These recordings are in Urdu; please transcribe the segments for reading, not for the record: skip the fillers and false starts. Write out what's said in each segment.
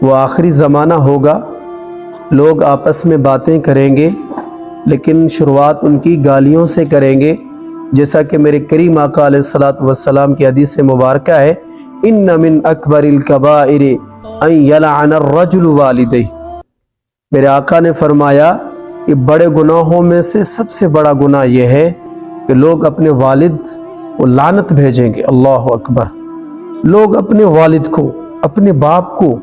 وہ آخری زمانہ ہوگا، لوگ آپس میں باتیں کریں گے لیکن شروعات ان کی گالیوں سے کریں گے، جیسا کہ میرے کریم آقا علیہ الصلوۃ والسلام کی حدیث مبارکہ ہے، ان من اکبر الکبائر ان یلعن الرجل والدیہ۔ میرے آقا نے فرمایا کہ بڑے گناہوں میں سے سب سے بڑا گناہ یہ ہے کہ لوگ اپنے والد کو لعنت بھیجیں گے۔ اللہ اکبر! لوگ اپنے والد کو، اپنے باپ کو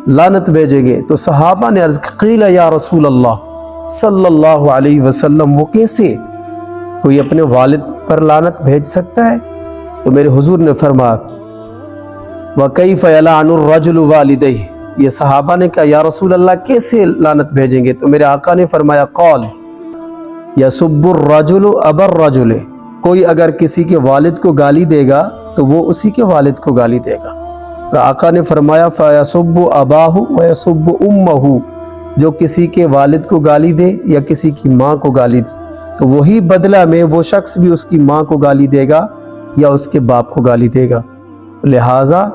لعنت بھیجیں گے۔ تو صحابہ نے عرض قیل یا رسول اللہ صلی اللہ علیہ وسلم، وہ کیسے کوئی اپنے والد پر لعنت بھیج سکتا ہے؟ تو میرے حضور نے فرمایا وَكَيْفَ يَلْعَنُ الرَّجُلُ وَالِدَيْهِ۔ یہ صحابہ نے کہا یا رسول اللہ کیسے لعنت بھیجیں گے؟ تو میرے آقا نے فرمایا قال يَسُبُّ الرَّجُلُ أَبَا الرَّجُلِ، کوئی اگر کسی کے والد کو گالی دے گا تو وہ اسی کے والد کو گالی دے گا۔ تو آقا نے فرمایا فَيَسُبُّ أَبَاهُ وَيَسُبُّ أُمَّهُ، جو کسی کے والد کو گالی دے یا کسی کی ماں کو گالی دے تو وہی بدلہ میں وہ شخص بھی اس کی ماں کو گالی دے گا یا اس کے باپ کو گالی دے گا۔ لہٰذا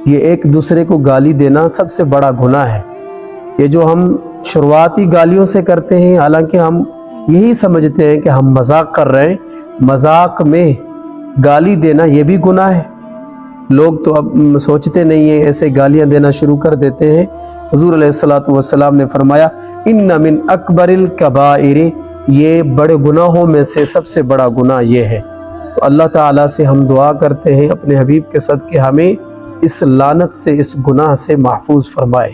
یہ ایک دوسرے کو گالی دینا سب سے بڑا گناہ ہے۔ یہ جو ہم شروعاتی گالیوں سے کرتے ہیں، حالانکہ ہم یہی سمجھتے ہیں کہ ہم مذاق کر رہے ہیں، مذاق میں گالی دینا یہ بھی گناہ ہے۔ لوگ تو اب سوچتے نہیں ہیں، ایسے گالیاں دینا شروع کر دیتے ہیں۔ حضور علیہ الصلوۃ والسلام نے فرمایا ان من اکبر الکبائر، یہ بڑے گناہوں میں سے سب سے بڑا گناہ یہ ہے۔ تو اللہ تعالیٰ سے ہم دعا کرتے ہیں اپنے حبیب کے صدقے ہمیں اس لعنت سے، اس گناہ سے محفوظ فرمائے۔